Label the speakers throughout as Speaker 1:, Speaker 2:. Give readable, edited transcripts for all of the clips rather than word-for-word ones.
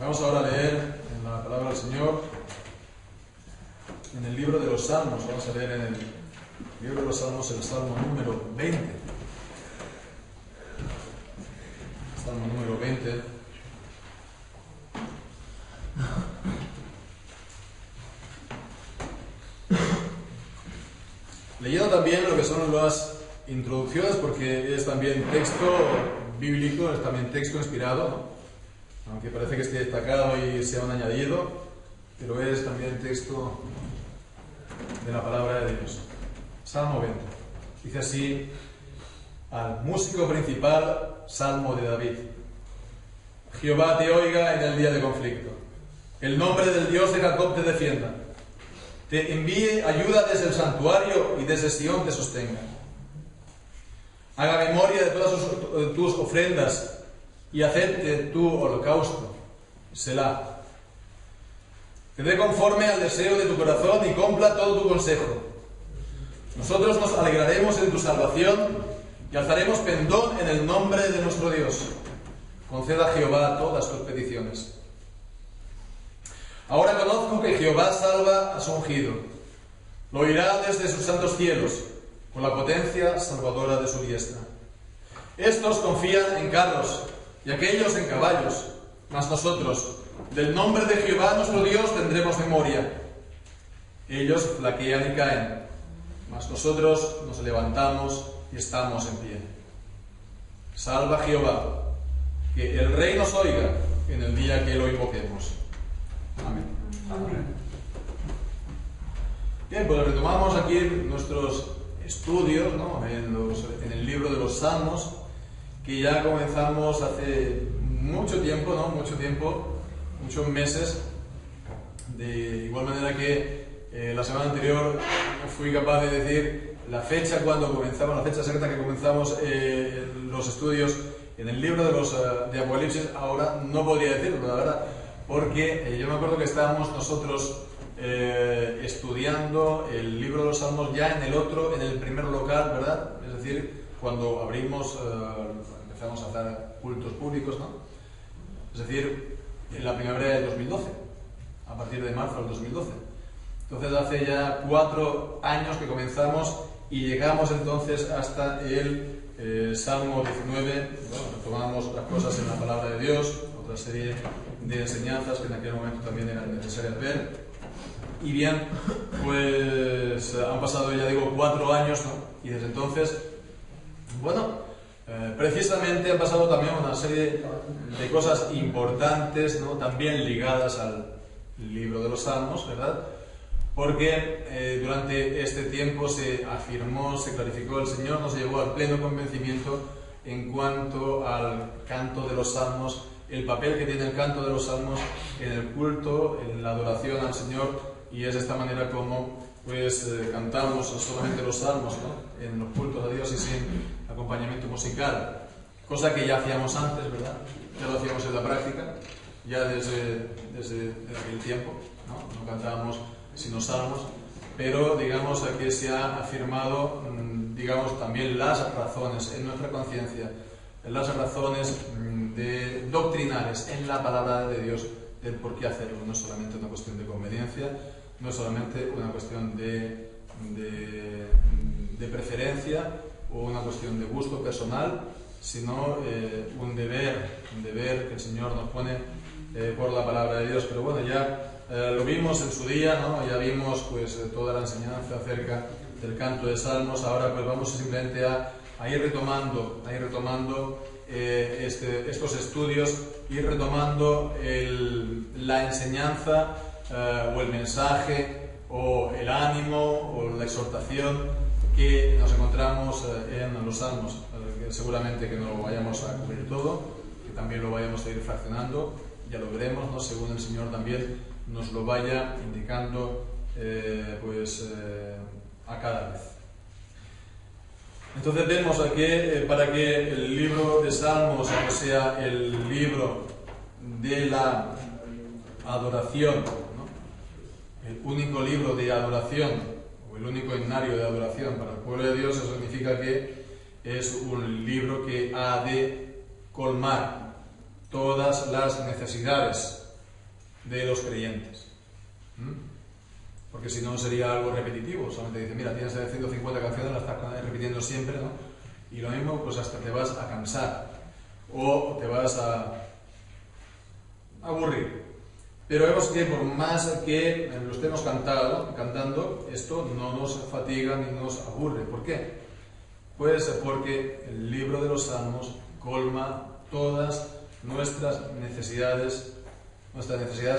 Speaker 1: Vamos ahora a leer en la palabra del Señor, en el libro de los Salmos. Vamos a leer en el libro de los Salmos el Salmo número 20. Salmo número 20. Leyendo también lo que son las introducciones, porque es también texto bíblico, es también texto inspirado, ¿no? Aunque parece que esté destacado y sea un añadido, pero es también texto de la palabra de Dios. Salmo 20. Dice así: al músico principal, Salmo de David. Jehová te oiga en el día de conflicto. El nombre del Dios de Jacob te defienda. Te envíe ayuda desde el santuario y desde Sión te sostenga. Haga memoria de todas tus ofrendas y acepte tu holocausto. Selah. Te dé conforme al deseo de tu corazón y cumpla todo tu consejo. Nosotros nos alegraremos en tu salvación y alzaremos pendón en el nombre de nuestro Dios. Conceda a Jehová todas tus peticiones. Ahora conozco que Jehová salva a su ungido. Lo oirá desde sus santos cielos, con la potencia salvadora de su diestra. Estos confían en carros y aquellos en caballos, mas nosotros, del nombre de Jehová nuestro Dios, tendremos memoria. Ellos flaquean y caen, mas nosotros nos levantamos y estamos en pie. Salva Jehová, que el Rey nos oiga en el día que lo invoquemos. Amén. Amén. Bien, pues retomamos aquí nuestros estudios, ¿no? en el libro de los Salmos, que ya comenzamos hace mucho tiempo, ¿no? Muchos meses. De igual manera que la semana anterior fui capaz de decir la fecha cuando comenzamos, la fecha exacta que comenzamos los estudios en el libro de Apocalipsis. Ahora no podría decirlo, la verdad, porque yo me acuerdo que estábamos nosotros estudiando el libro de los Salmos ya en el primer local, ¿verdad? Es decir, cuando abrimos, empezamos a hacer cultos públicos, ¿no? Es decir, en la primavera del 2012, a partir de marzo del 2012. Entonces hace ya 4 años que comenzamos y llegamos entonces hasta el Salmo 19. Bueno, retomamos otras cosas en la palabra de Dios, otra serie de enseñanzas que en aquel momento también eran necesarias ver. Y bien, pues han pasado, ya digo, 4 años, ¿no? Y desde entonces, bueno, precisamente han pasado también una serie de cosas importantes, ¿no? También ligadas al libro de los Salmos, ¿verdad? Porque durante este tiempo se afirmó, se clarificó, el Señor nos llevó al pleno convencimiento en cuanto al canto de los Salmos, el papel que tiene el canto de los Salmos en el culto, en la adoración al Señor, y es de esta manera como pues cantamos solamente los Salmos, ¿no? En los cultos a Dios y sin acompañamiento musical, cosa que ya hacíamos antes, ¿verdad? Ya lo hacíamos en la práctica, ya desde aquel tiempo, ¿no? No cantábamos sino salmos, pero digamos aquí se ha afirmado, digamos, también las razones en nuestra conciencia, las razones doctrinales en la palabra de Dios del por qué hacerlo. No es solamente una cuestión de conveniencia, no es solamente una cuestión de preferencia o una cuestión de gusto personal, sino un deber que el Señor nos pone por la palabra de Dios. Pero bueno, ya lo vimos en su día, ¿no? Ya vimos pues toda la enseñanza acerca del canto de Salmos. Ahora pues vamos simplemente a ir retomando estos estudios, ir retomando la enseñanza o el mensaje o el ánimo o la exhortación que nos encontramos en los Salmos. Que seguramente que no lo vayamos a cubrir todo, que también lo vayamos a ir fraccionando, ya lo veremos, ¿no? Según el Señor también nos lo vaya indicando a cada vez. Entonces vemos que para que el libro de Salmos sea el libro de la adoración, ¿no? El único libro de adoración o el único himnario de adoración para el pueblo de Dios, eso significa que es un libro que ha de colmar todas las necesidades de los creyentes. Porque si no sería algo repetitivo, solamente dice, mira, tienes 150 canciones, las estás repitiendo siempre, ¿no? Y lo mismo, pues hasta te vas a cansar o te vas a aburrir. Pero vemos que por más que lo estemos cantando, esto no nos fatiga ni nos aburre. ¿Por qué? Pues porque el libro de los Salmos colma todas nuestras necesidades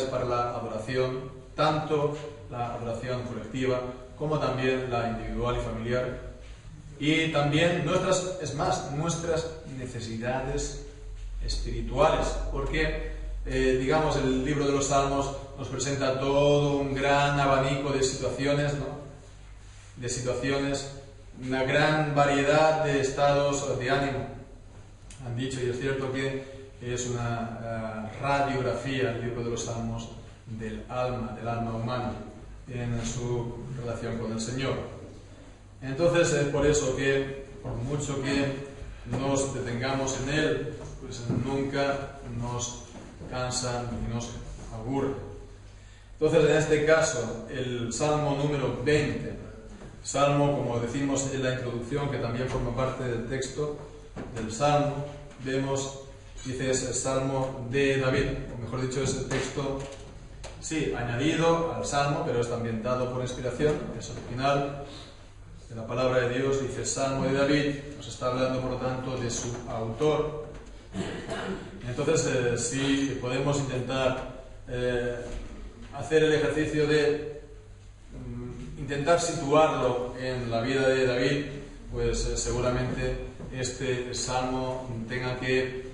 Speaker 1: para la adoración, tanto la adoración colectiva como también la individual y familiar, y también nuestras necesidades espirituales, porque digamos, el libro de los Salmos nos presenta todo un gran abanico de situaciones, ¿no? De situaciones, una gran variedad de estados de ánimo. Han dicho, y es cierto que es una radiografía, el libro de los Salmos, del alma humana en su relación con el Señor. Entonces es por eso que, por mucho que nos detengamos en él, pues nunca nos cansa ni nos aburre. Entonces, en este caso, el Salmo número 20, Salmo, como decimos en la introducción, que también forma parte del texto del Salmo, vemos, dice, es el Salmo de David, o mejor dicho, es el texto, sí, añadido al Salmo, pero es también dado por inspiración, es original de la palabra de Dios, dice Salmo de David, nos está hablando, por lo tanto, de su autor. Entonces, si podemos intentar hacer el ejercicio de intentar situarlo en la vida de David, pues seguramente este salmo tenga que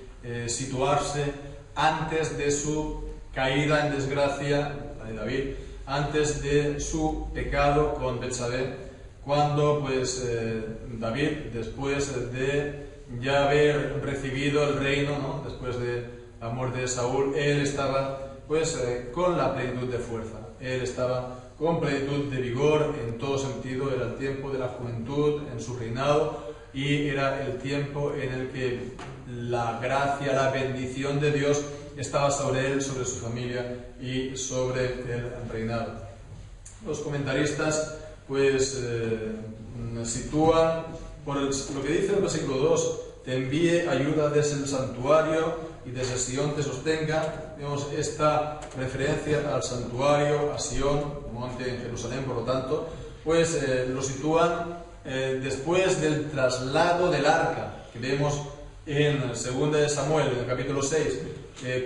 Speaker 1: situarse antes de su caída en desgracia, la de David, antes de su pecado con Betsabé, cuando pues David, después de ya haber recibido el reino, ¿no? Después de la muerte de Saúl, él estaba pues con la plenitud de fuerza, él estaba con plenitud de vigor en todo sentido, era el tiempo de la juventud en su reinado y era el tiempo en el que la gracia, la bendición de Dios estaba sobre él, sobre su familia y sobre el reinado. Los comentaristas pues sitúan por lo que dice el versículo 2, te envíe ayuda desde el santuario y desde Sion te sostenga. Vemos esta referencia al santuario, a Sion, monte en Jerusalén, por lo tanto, pues lo sitúan después del traslado del arca, que vemos en 2 de Samuel, en el capítulo 6,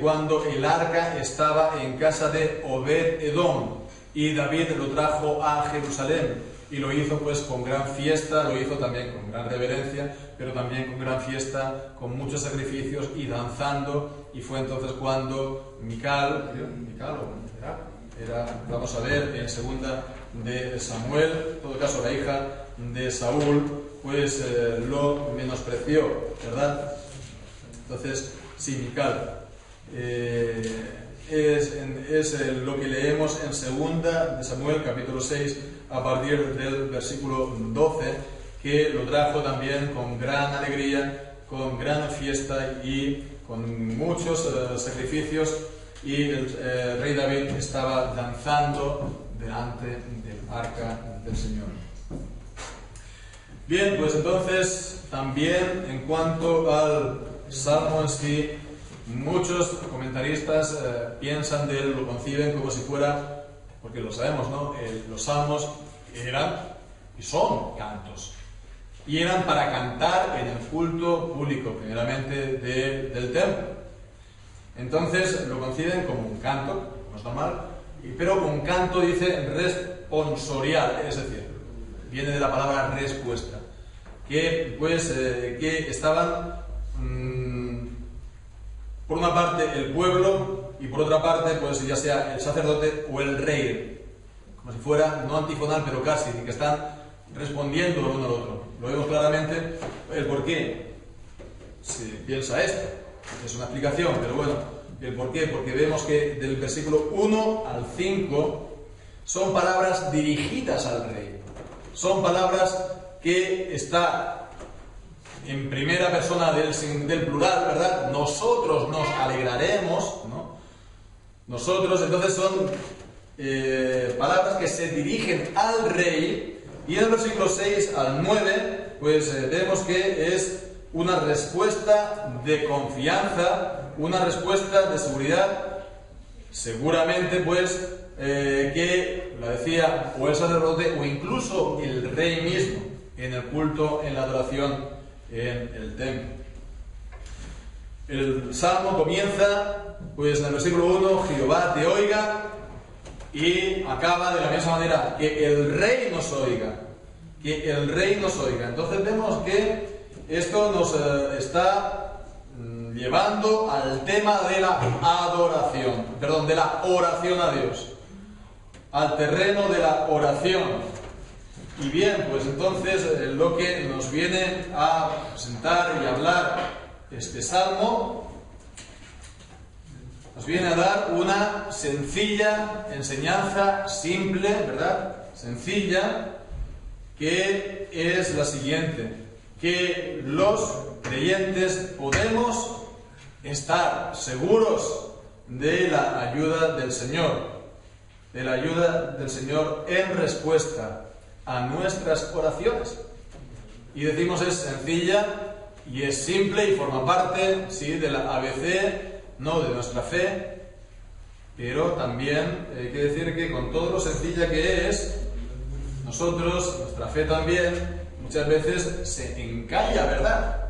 Speaker 1: cuando el arca estaba en casa de Obed-Edom y David lo trajo a Jerusalén. Y lo hizo pues con gran fiesta, lo hizo también con gran reverencia, pero también con gran fiesta, con muchos sacrificios y danzando. Y fue entonces cuando Mical, vamos a ver en 2 de Samuel, en todo caso la hija de Saúl, pues lo menospreció, ¿verdad? Entonces, sí, Mical. Es lo que leemos en 2 de Samuel, capítulo 6, a partir del versículo 12, que lo trajo también con gran alegría, con gran fiesta y con muchos sacrificios, y el rey David estaba danzando delante del arca del Señor. Bien, pues entonces también en cuanto al Salmo en sí, muchos comentaristas piensan de él, lo conciben como si fuera, porque lo sabemos, ¿no? Los salmos eran y son cantos. Y eran para cantar en el culto público, primeramente del templo. Entonces lo conciben como un canto, como es normal, pero un canto dice responsorial, es decir, viene de la palabra respuesta, que pues que estaban por una parte el pueblo y por otra parte pues ya sea el sacerdote o el rey, como si fuera no antifonal pero casi, que están respondiendo el uno al otro. Lo vemos claramente el por qué se piensa esto, es una explicación, pero bueno, el por qué, porque vemos que del versículo 1 al 5 son palabras dirigidas al rey, son palabras que está en primera persona del plural, ¿verdad? Nosotros nos alegraremos, ¿no? Nosotros, entonces, son palabras que se dirigen al rey, y en el versículo 6 al 9, pues vemos que es una respuesta de confianza, una respuesta de seguridad, seguramente pues que la decía o el sacerdote o incluso el rey mismo en el culto, en la adoración en el templo. El salmo comienza pues en el versículo 1, Jehová te oiga, y acaba de la misma manera, que el rey nos oiga, que el rey nos oiga. Entonces vemos que esto nos está llevando al tema de la adoración, perdón, de la oración a Dios, al terreno de la oración. Y bien, pues entonces lo que nos viene a presentar y hablar este salmo nos viene a dar una sencilla enseñanza, simple, ¿verdad? Sencilla, que es la siguiente: que los creyentes podemos estar seguros de la ayuda del Señor, de la ayuda del Señor en respuesta a nuestras oraciones. Y decimos es sencilla y es simple y forma parte, sí, de la ABC, no de nuestra fe, pero también hay que decir que con todo lo sencilla que es, nosotros, nuestra fe también, muchas veces se encalla, ¿verdad?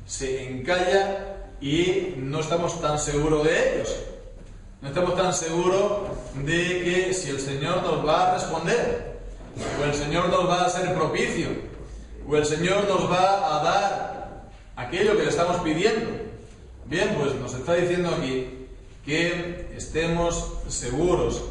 Speaker 1: Se encalla y no estamos tan seguros de ellos. No estamos tan seguros de que si el Señor nos va a responder, o el Señor nos va a ser propicio, o el Señor nos va a dar aquello que le estamos pidiendo. Bien, pues nos está diciendo aquí que estemos seguros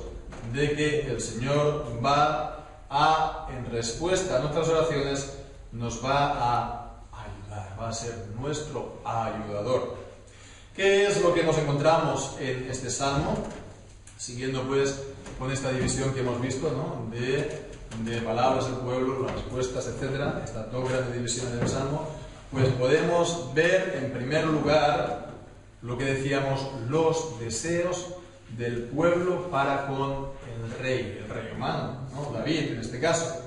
Speaker 1: de que el Señor va a, en respuesta a nuestras oraciones, nos va a ayudar, va a ser nuestro ayudador. ¿Qué es lo que nos encontramos en este salmo? Siguiendo pues con esta división que hemos visto, ¿no? de palabras del pueblo, las respuestas, etc. Esta dos grandes divisiones del salmo. Pues podemos ver en primer lugar lo que decíamos, los deseos del pueblo para con el rey humano, ¿no? David en este caso.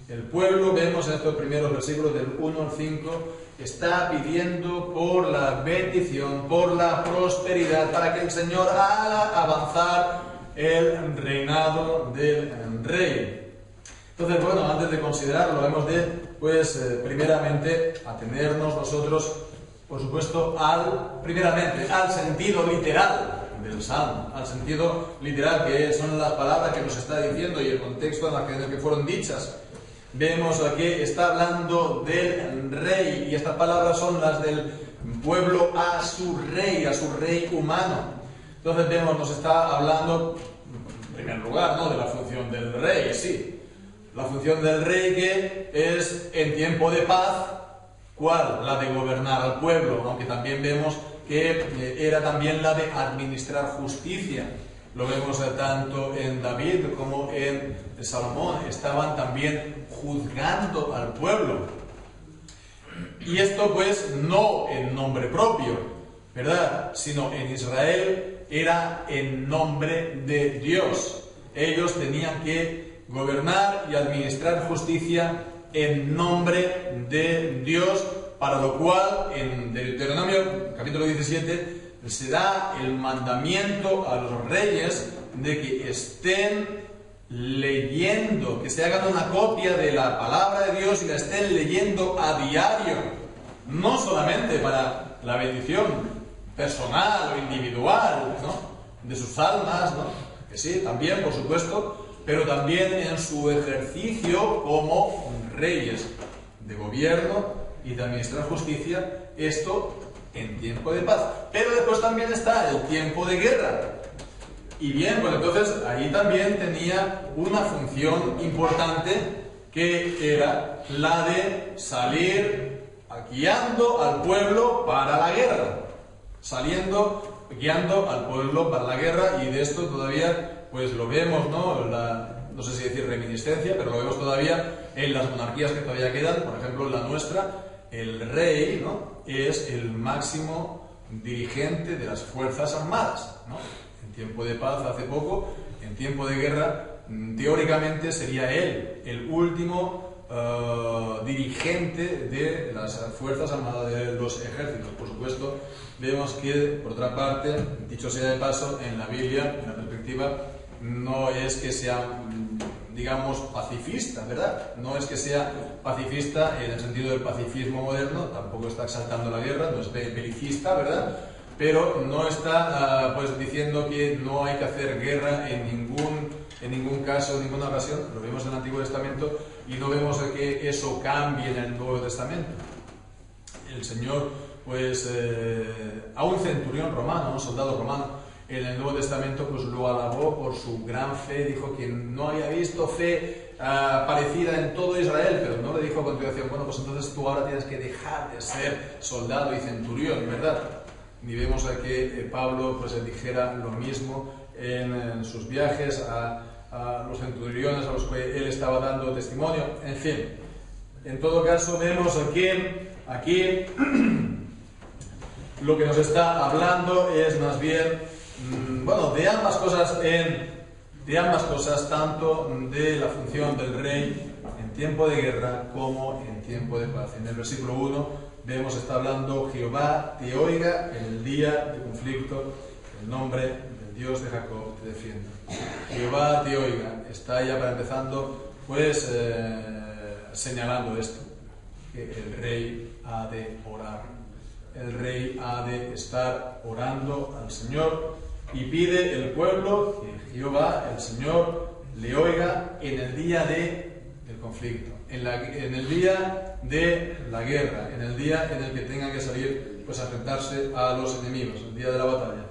Speaker 1: El pueblo, vemos en estos primeros versículos del 1 al 5, está pidiendo por la bendición, por la prosperidad, para que el Señor haga avanzar el reinado del rey. Entonces, bueno, antes de considerarlo, hemos de, pues, primeramente, atenernos nosotros, por supuesto, primeramente, al sentido literal del salmo, al sentido literal que son las palabras que nos está diciendo y el contexto en el que fueron dichas. Vemos que está hablando del rey, y estas palabras son las del pueblo a su rey humano. Entonces vemos, nos está hablando, en primer lugar, ¿no?, de la función del rey, sí. La función del rey que es, en tiempo de paz, ¿cuál? La de gobernar al pueblo, aunque también vemos que era también la de administrar justicia. Lo vemos tanto en David como en Salomón, estaban también juzgando al pueblo. Y esto pues no en nombre propio, ¿verdad?, sino en Israel era en nombre de Dios. Ellos tenían que gobernar y administrar justicia en nombre de Dios, para lo cual en Deuteronomio capítulo 17 se da el mandamiento a los reyes de que estén leyendo, que se hagan una copia de la palabra de Dios y la estén leyendo a diario, no solamente para la bendición personal o individual, ¿no?, de sus almas, ¿no?, que sí, también, por supuesto, pero también en su ejercicio como reyes de gobierno y de administrar justicia, esto en tiempo de paz. Pero después también está el tiempo de guerra. Y bien, pues entonces ahí también tenía una función importante, que era la de salir guiando al pueblo para la guerra. Guiando al pueblo para la guerra, y de esto todavía pues lo vemos, ¿no? No sé si decir reminiscencia, pero lo vemos todavía en las monarquías que todavía quedan. Por ejemplo, la nuestra, el rey, ¿no?, es el máximo dirigente de las Fuerzas Armadas, ¿no? en tiempo de paz hace poco, en tiempo de guerra, teóricamente sería él el último dirigente de las Fuerzas Armadas, de los ejércitos. Por supuesto, vemos que, por otra parte, dicho sea de paso, en la Biblia, en la perspectiva, no es que sea, digamos, pacifista, ¿verdad? No es que sea pacifista en el sentido del pacifismo moderno, tampoco está exaltando la guerra, no es belicista, ¿verdad? Pero no está pues diciendo que no hay que hacer guerra en ningún caso, en ninguna ocasión. Lo vemos en el Antiguo Testamento y no vemos que eso cambie en el Nuevo Testamento. El Señor, pues, a un centurión romano, a un soldado romano, en el Nuevo Testamento, pues lo alabó por su gran fe, dijo que no había visto fe parecida en todo Israel, pero no le dijo a continuación, bueno, pues entonces tú ahora tienes que dejar de ser soldado y centurión, ¿verdad? Ni vemos a que Pablo pues dijera lo mismo en sus viajes a los centuriones a los que él estaba dando testimonio. En fin, en todo caso vemos aquí lo que nos está hablando es más bien, bueno, de ambas cosas, tanto de la función del rey en tiempo de guerra como en tiempo de paz. En el versículo 1 vemos, está hablando: Jehová te oiga en el día de conflicto, el nombre del Dios de Jacob te defienda. Jehová te oiga, está ya para empezando, pues señalando esto, que el rey ha de orar, el rey ha de estar orando al Señor, y pide el pueblo que Jehová, el Señor, le oiga en el día del conflicto, en el día de la guerra, en el día en el que tengan que salir pues a enfrentarse a los enemigos, el día de la batalla.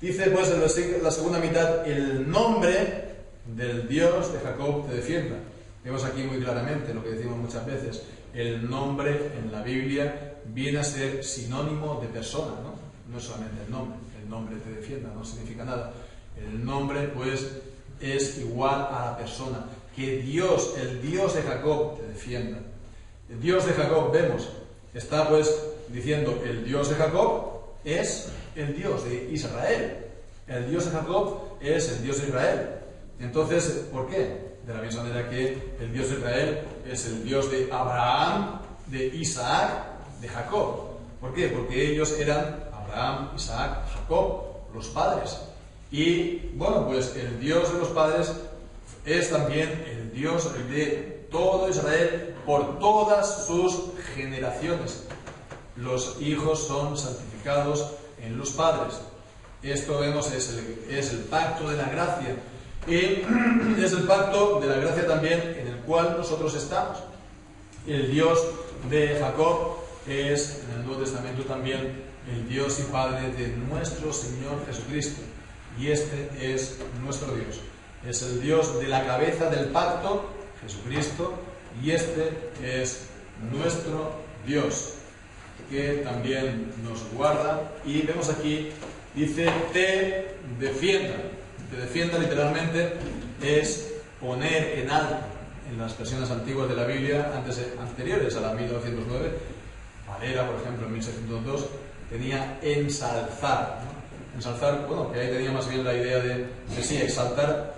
Speaker 1: Dice pues en la segunda mitad: el nombre del Dios de Jacob te defienda. Vemos aquí muy claramente lo que decimos muchas veces: el nombre en la Biblia viene a ser sinónimo de persona, ¿no? No es solamente el nombre te defienda, no significa nada. El nombre pues es igual a la persona. Que Dios, el Dios de Jacob, te defienda. El Dios de Jacob, vemos, está pues diciendo: el Dios de Jacob es el Dios de Israel. El Dios de Jacob es el Dios de Israel. Entonces, ¿por qué? De la misma manera que el Dios de Israel es el Dios de Abraham, de Isaac, de Jacob. ¿Por qué? Porque ellos eran Abraham, Isaac, Jacob, los padres. Y bueno, pues el Dios de los padres es también el Dios de todo Israel por todas sus generaciones. Los hijos son santificados en los padres. Esto vemos es el pacto de la gracia. Y es el pacto de la gracia también en el cual nosotros estamos. El Dios de Jacob es en el Nuevo Testamento también el Dios y Padre de nuestro Señor Jesucristo. Y este es nuestro Dios. Es el Dios de la cabeza del pacto, Jesucristo, y este es nuestro Dios, que también nos guarda. Y vemos aquí, dice, te defienda. Te defienda literalmente es poner en alto. En las versiones antiguas de la Biblia, anteriores a la 1909, Valera, por ejemplo, en 1602, tenía ensalzar, ¿no? Ensalzar, bueno, que ahí tenía más bien la idea de sí, exaltar.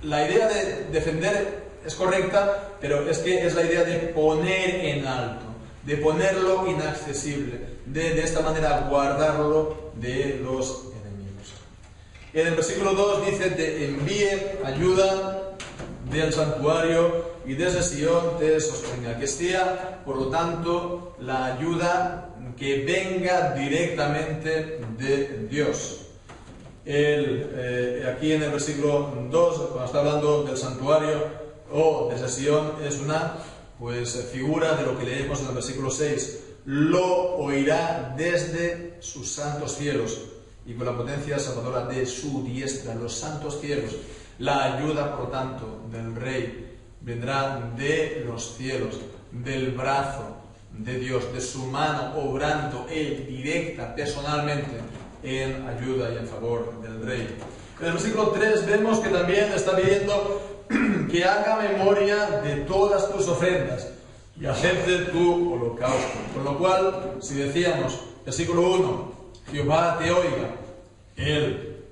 Speaker 1: La idea de defender es correcta, pero es que es la idea de poner en alto, de ponerlo inaccesible, de esta manera guardarlo de los enemigos. En el versículo 2 dice: te envíe ayuda del santuario y desde Sion te sostenga. Que sea, por lo tanto, la ayuda que venga directamente de Dios. Aquí en el versículo 2, cuando está hablando del santuario o desde Sion, es una figura de lo que leemos en el versículo 6. Lo oirá desde sus santos cielos y con la potencia salvadora de su diestra, los santos cielos. La ayuda, por tanto, del Rey vendrá de los cielos, del brazo de Dios, de su mano obrando Él directa, personalmente, en ayuda y en favor del Rey. En el versículo 3 vemos que también está pidiendo que haga memoria de todas tus ofrendas y acepte tu holocausto. Con lo cual, si decíamos, versículo 1, Jehová te oiga, el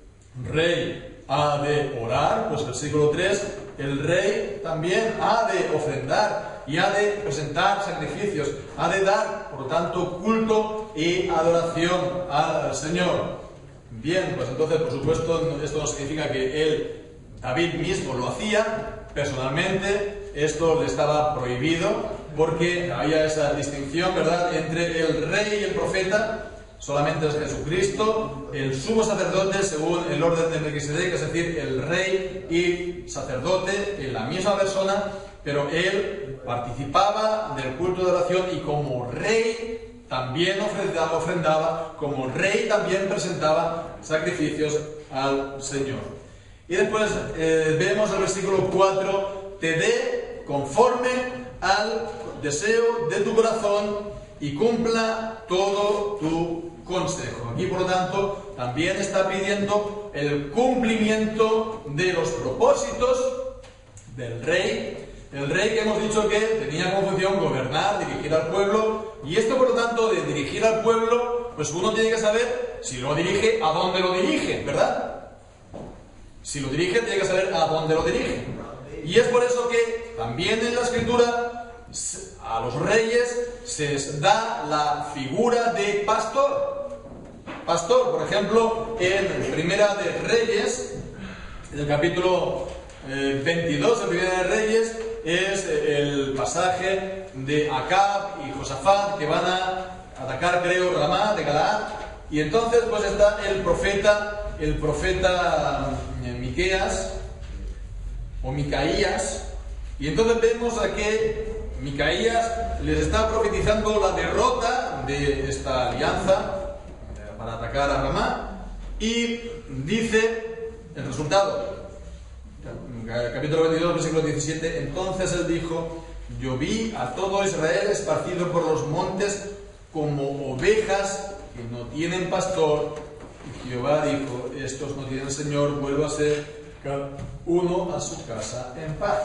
Speaker 1: rey ha de orar, pues versículo 3, el rey también ha de ofrendar y ha de presentar sacrificios, ha de dar, por lo tanto, culto y adoración al Señor. Bien, pues entonces, por supuesto, esto no significa que David mismo lo hacía personalmente, esto le estaba prohibido, porque había esa distinción, ¿verdad?, entre el rey y el profeta. Solamente es Jesucristo, el sumo sacerdote según el orden de Melquisedec, es decir, el rey y sacerdote en la misma persona, pero él participaba del culto de oración y como rey también ofrendaba, como rey también presentaba sacrificios al Señor. Y después vemos el versículo 4, te dé conforme al deseo de tu corazón y cumpla todo tu consejo. Aquí, por lo tanto, también está pidiendo el cumplimiento de los propósitos del rey. El rey que hemos dicho que tenía como función gobernar, dirigir al pueblo, y esto, por lo tanto, de dirigir al pueblo, pues uno tiene que saber si lo dirige, a dónde lo dirige, ¿verdad? Si lo dirige, tiene que saber a dónde lo dirige. Y es por eso que también en la Escritura a los reyes se les da la figura de pastor. Pastor, por ejemplo, en Primera de Reyes, en el capítulo 22 de Primera de Reyes, es el pasaje de Acab y Josafat que van a atacar, creo, Ramá de Galaad, y entonces pues está el profeta Miqueas o Micaías, y entonces vemos a que Micaías les está profetizando la derrota de esta alianza para atacar a Ramá, y dice el resultado. Capítulo 22, versículo 17. Entonces él dijo: yo vi a todo Israel esparcido por los montes como ovejas que no tienen pastor. Y Jehová dijo: estos no tienen Señor, vuelva a ser cada uno a su casa en paz.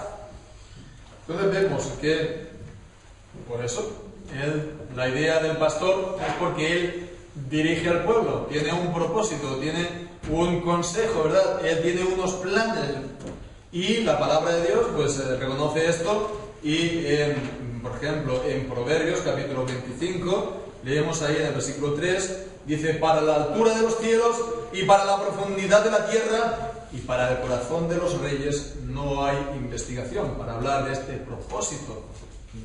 Speaker 1: Entonces vemos que, por eso, la idea del pastor es porque él dirige al pueblo, tiene un propósito, tiene un consejo, ¿verdad? Él tiene unos planes. Y la palabra de Dios pues reconoce esto, y por ejemplo en Proverbios capítulo 25 leemos ahí en el versículo 3, dice: para la altura de los cielos y para la profundidad de la tierra y para el corazón de los reyes no hay investigación. Para hablar de este propósito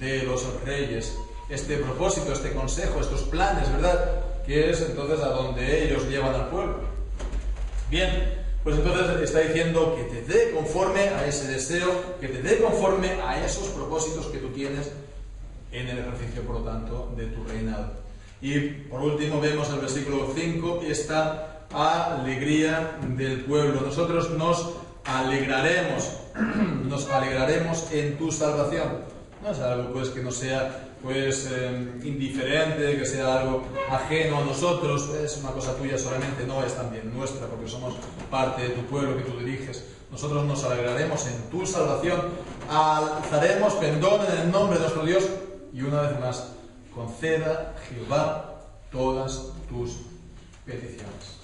Speaker 1: de los reyes, este propósito, este consejo, estos planes, ¿verdad?, que es entonces a donde ellos llevan al pueblo. Bien, pues entonces está diciendo que te dé conforme a ese deseo, que te dé conforme a esos propósitos que tú tienes en el ejercicio, por lo tanto, de tu reinado. Y por último vemos el versículo 5, esta alegría del pueblo. Nosotros nos alegraremos en tu salvación. No es algo pues que no sea indiferente, que sea algo ajeno a nosotros, es una cosa tuya solamente, no, es también nuestra, porque somos parte de tu pueblo que tú diriges. Nosotros nos alegraremos en tu salvación, alzaremos pendón en el nombre de nuestro Dios, y una vez más, conceda Jehová todas tus peticiones.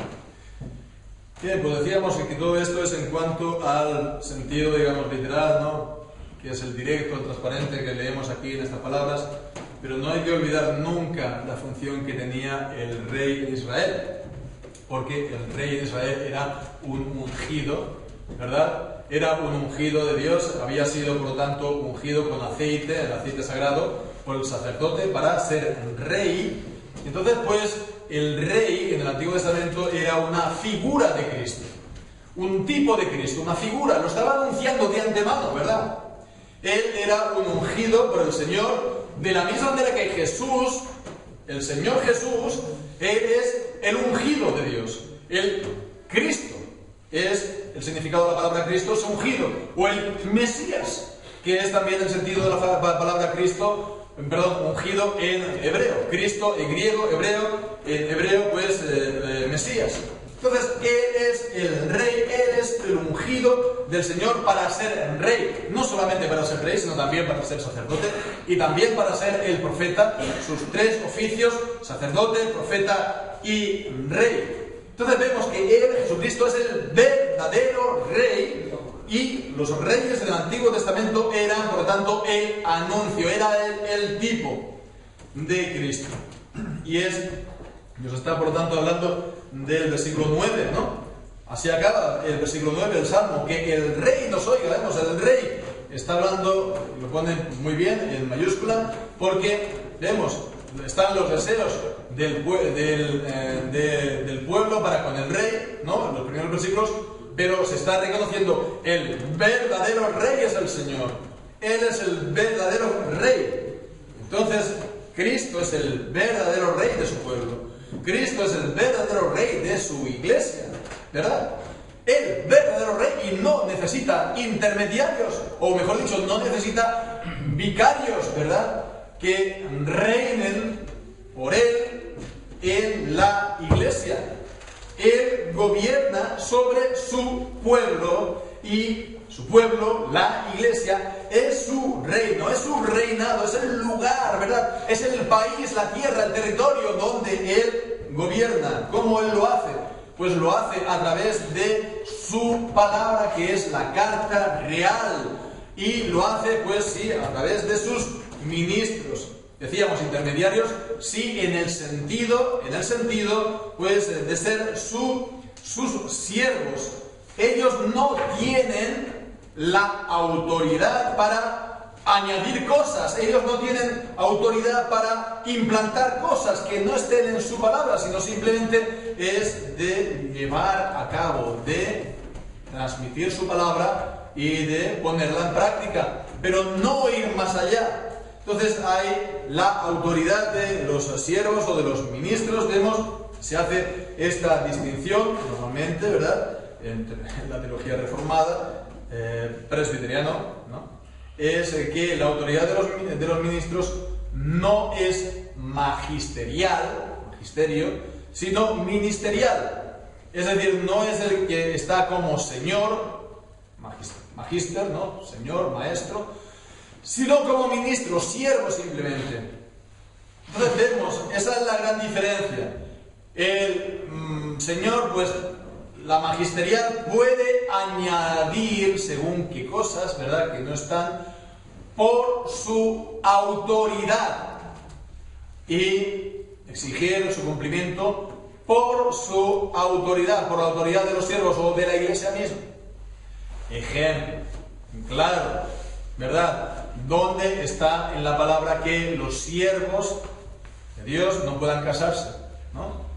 Speaker 1: Bien, pues decíamos que todo esto es en cuanto al sentido, digamos, literal, ¿no?, que es el directo, el transparente que leemos aquí en estas palabras, pero no hay que olvidar nunca la función que tenía el rey de Israel, porque el rey de Israel era un ungido, ¿verdad? Era un ungido de Dios, había sido por lo tanto ungido con aceite, el aceite sagrado, por el sacerdote para ser rey. Entonces pues el rey en el Antiguo Testamento era una figura de Cristo, un tipo de Cristo, una figura, lo estaba anunciando de antemano, ¿verdad? Él era un ungido por el Señor, de la misma manera que Jesús, el Señor Jesús, Él es el ungido de Dios. El Cristo es el significado de la palabra Cristo, es ungido, o el Mesías, que es también el sentido de la palabra Cristo, ungido en hebreo. Cristo en griego, en hebreo pues Mesías. Entonces, Él es el rey, Él es el ungido del Señor para ser rey. No solamente para ser rey, sino también para ser sacerdote y también para ser el profeta, sus tres oficios: sacerdote, profeta y rey. Entonces vemos que Él, Jesucristo, es el verbo Los reyes del Antiguo Testamento eran, por lo tanto, el anuncio, era el tipo de Cristo. Y nos está, por lo tanto, hablando del versículo 9, ¿no? Así acaba el versículo 9 del Salmo, que el rey nos oiga, vemos, el rey está hablando, lo pone muy bien en mayúscula, porque, vemos, están los deseos del pueblo para con el rey, ¿no? En los primeros versículos, pero se está reconociendo el verdadero rey es el Señor. Él es el verdadero rey. Entonces, Cristo es el verdadero rey de su pueblo. Cristo es el verdadero rey de su iglesia, ¿verdad? El verdadero rey, y no necesita intermediarios, o mejor dicho, no necesita vicarios, ¿verdad?, que reinen por él en la iglesia. Él gobierna sobre su pueblo, y su pueblo, la iglesia, es su reino, es su reinado, es el lugar, ¿verdad? Es el país, la tierra, el territorio donde él gobierna. ¿Cómo él lo hace? Pues lo hace a través de su palabra, que es la carta real, y lo hace, pues sí, a través de sus ministros. Decíamos intermediarios, sí, en el sentido, pues, de ser sus siervos. Ellos no tienen la autoridad para añadir cosas, ellos no tienen autoridad para implantar cosas que no estén en su palabra, sino simplemente es de llevar a cabo, de transmitir su palabra y de ponerla en práctica, pero no ir más allá. Entonces hay la autoridad de los siervos o de los ministros. Vemos, se hace esta distinción normalmente, ¿verdad?, entre la teología reformada, presbiteriano, ¿no?, es que la autoridad de los ministros no es magisterio, sino ministerial. Es decir, no es el que está como señor, magister, ¿no?, señor, maestro, sino como ministro, siervo simplemente. Entonces vemos, esa es la gran diferencia. El señor, pues, la magisterial puede añadir según qué cosas, ¿verdad?, que no están, por su autoridad, y exigir su cumplimiento por su autoridad, por la autoridad de los siervos o de la iglesia misma. Ejemplo, claro, ¿verdad?, ¿dónde está en la palabra que los siervos de Dios no puedan casarse? ¿No?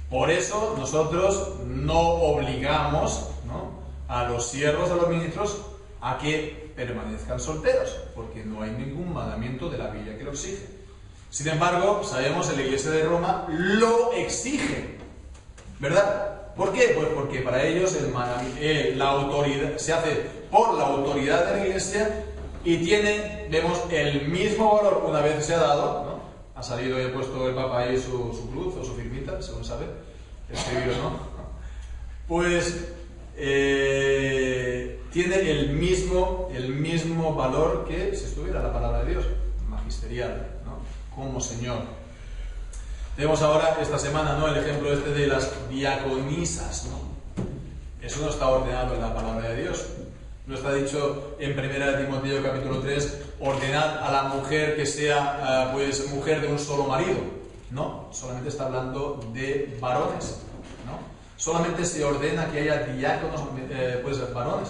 Speaker 1: Por eso nosotros no obligamos, ¿no?, a los siervos, a los ministros, a que permanezcan solteros, porque no hay ningún mandamiento de la Biblia que lo exige. Sin embargo, sabemos, en la Iglesia de Roma lo exige, ¿verdad? ¿Por qué? Pues porque para ellos la autoridad se hace por la autoridad de la Iglesia y tiene, vemos, el mismo valor una vez se ha dado, ¿no? Ha salido y ha puesto el Papa ahí su cruz o su firmita, según sabe, escribido, ¿no? Pues tiene el mismo valor que si estuviera la palabra de Dios, magisterial, ¿no?, como Señor. Tenemos ahora esta semana, ¿no?, el ejemplo este de las diaconisas, ¿no? Eso no está ordenado en la palabra de Dios. No está dicho en 1 Timoteo capítulo 3, ordenad a la mujer que sea, pues, mujer de un solo marido. No, solamente está hablando de varones, ¿no? Solamente se ordena que haya diáconos, pues, varones.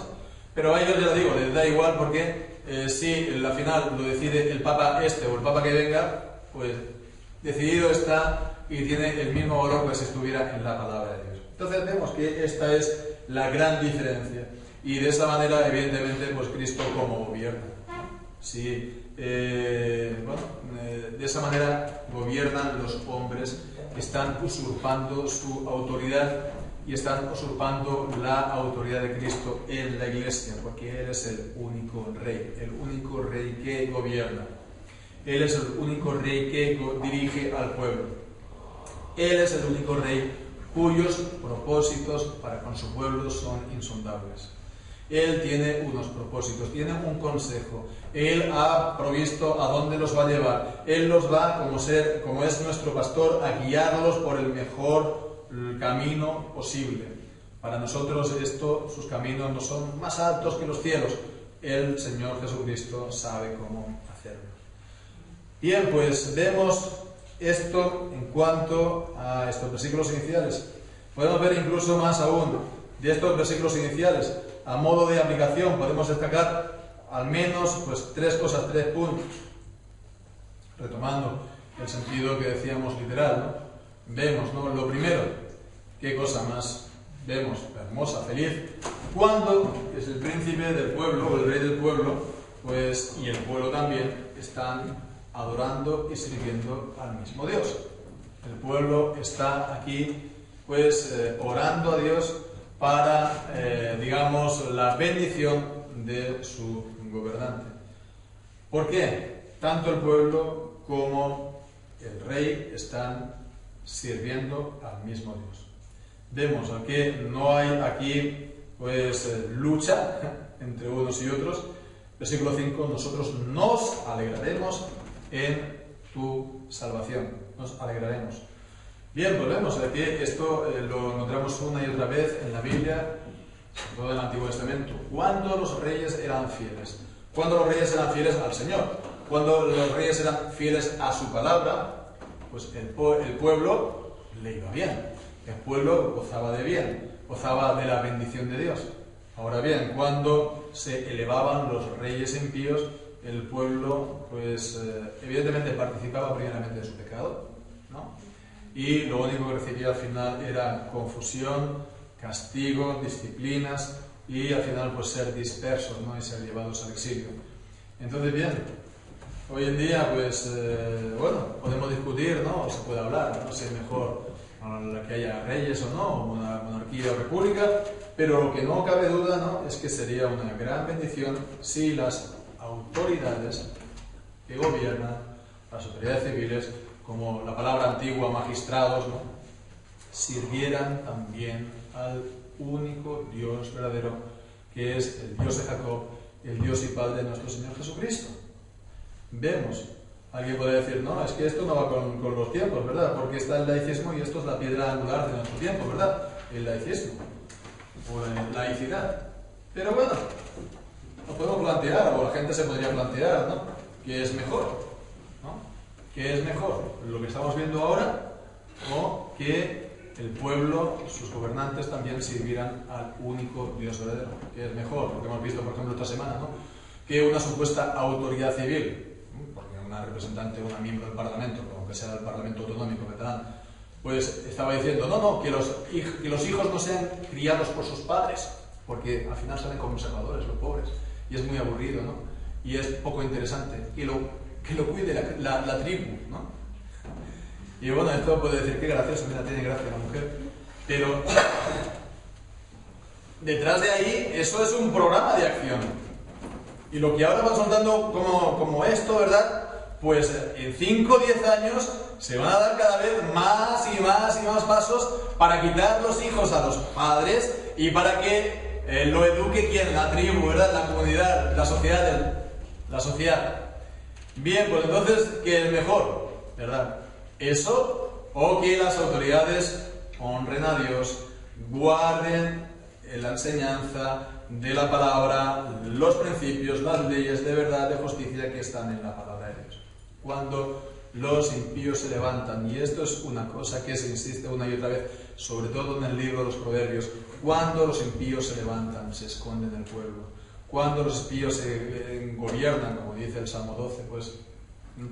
Speaker 1: Pero a ellos, ya lo digo, les da igual, porque si al final lo decide el Papa o el Papa que venga, pues decidido está y tiene el mismo valor que si estuviera en la palabra de Dios. Entonces vemos que esta es la gran diferencia, y de esa manera, evidentemente, pues Cristo como gobierna. Si, de esa manera gobiernan los hombres que están usurpando su autoridad y están usurpando la autoridad de Cristo en la iglesia, porque Él es el único rey que gobierna. Él es el único rey que dirige al pueblo. Él es el único rey cuyos propósitos para con su pueblo son insondables. Él tiene unos propósitos, tiene un consejo. Él ha provisto a dónde los va a llevar. Él los va, como es nuestro pastor, a guiarlos por el mejor camino posible. Para nosotros sus caminos no son más altos que los cielos. El Señor Jesucristo sabe cómo hacerlo. Bien, pues vemos esto en cuanto a estos versículos iniciales. Podemos ver incluso más aún de estos versículos iniciales. A modo de aplicación podemos destacar al menos pues 3 cosas, 3 puntos. Retomando el sentido que decíamos literal, ¿no? Vemos, ¿no? Lo primero, qué cosa más vemos, hermosa, feliz, cuando es el príncipe del pueblo, o el rey del pueblo, pues, y el pueblo también, están adorando y sirviendo al mismo Dios. El pueblo está aquí, pues, orando a Dios para, digamos, la bendición de su gobernante. ¿Por qué? Tanto el pueblo como el rey están sirviendo al mismo Dios. Vemos que no hay aquí pues lucha entre unos y otros. Versículo 5, nosotros nos alegraremos en tu salvación. Nos alegraremos. Bien, pues vemos que esto lo encontramos una y otra vez en la Biblia, sobre todo en el Antiguo Testamento. Cuando los reyes eran fieles. Cuando los reyes eran fieles al Señor. Cuando los reyes eran fieles a su palabra, pues el pueblo le iba bien. El pueblo gozaba de bien, gozaba de la bendición de Dios. Ahora bien, cuando se elevaban los reyes impíos, el pueblo, pues evidentemente participaba primeramente de su pecado, ¿no? Y lo único que recibía al final era confusión, castigo, disciplinas y al final pues ser dispersos, ¿no? Y ser llevados al exilio. Entonces, bien, hoy en día, pues, bueno, podemos discutir, ¿no? O se puede hablar, ¿no? Si es mejor que haya reyes o no, monarquía o república, pero lo que no cabe duda, ¿no? Es que sería una gran bendición si las autoridades que gobiernan, las autoridades civiles, como la palabra antigua, magistrados, ¿no? Sirvieran también al único Dios verdadero, que es el Dios de Jacob, el Dios y Padre de nuestro Señor Jesucristo. Vemos, alguien puede decir, no, es que esto no va con los tiempos, ¿verdad? Porque está el laicismo y esto es la piedra angular de nuestro tiempo, ¿verdad? El laicismo, o la laicidad. Pero bueno, nos podemos plantear, o la gente se podría plantear, ¿no? ¿Qué es mejor? ¿No? ¿Qué es mejor? ¿Lo que estamos viendo ahora? ¿O que el pueblo, sus gobernantes también sirvieran al único Dios verdadero? ¿Qué es mejor? Lo que hemos visto, por ejemplo, esta semana, ¿no? Que una supuesta autoridad civil, porque una representante, una miembro del Parlamento, aunque sea del Parlamento autonómico catalán, pues estaba diciendo, no, que los hijos no sean criados por sus padres, porque al final salen conservadores, los pobres, y es muy aburrido, ¿no? Y es poco interesante, que lo cuide la tribu, ¿no? Y bueno, esto puede decir que gracioso, mira, tiene gracia la mujer, pero detrás de ahí, eso es un programa de acción. Y lo que ahora van soltando como esto, ¿verdad? Pues en 5 o 10 años se van a dar cada vez más y más y más pasos para quitar los hijos a los padres y para que lo eduque ¿quién? La tribu, ¿verdad? La comunidad, la sociedad. Bien, pues entonces, ¿qué es mejor? ¿Verdad? ¿Eso o que las autoridades honren a Dios, guarden la enseñanza de la palabra, los principios, las leyes de verdad, de justicia que están en la palabra de Dios? Cuando los impíos se levantan, y esto es una cosa que se insiste una y otra vez, sobre todo en el libro de los Proverbios, cuando los impíos se levantan, se esconden del pueblo. Cuando los impíos se gobiernan, como dice el Salmo 12, pues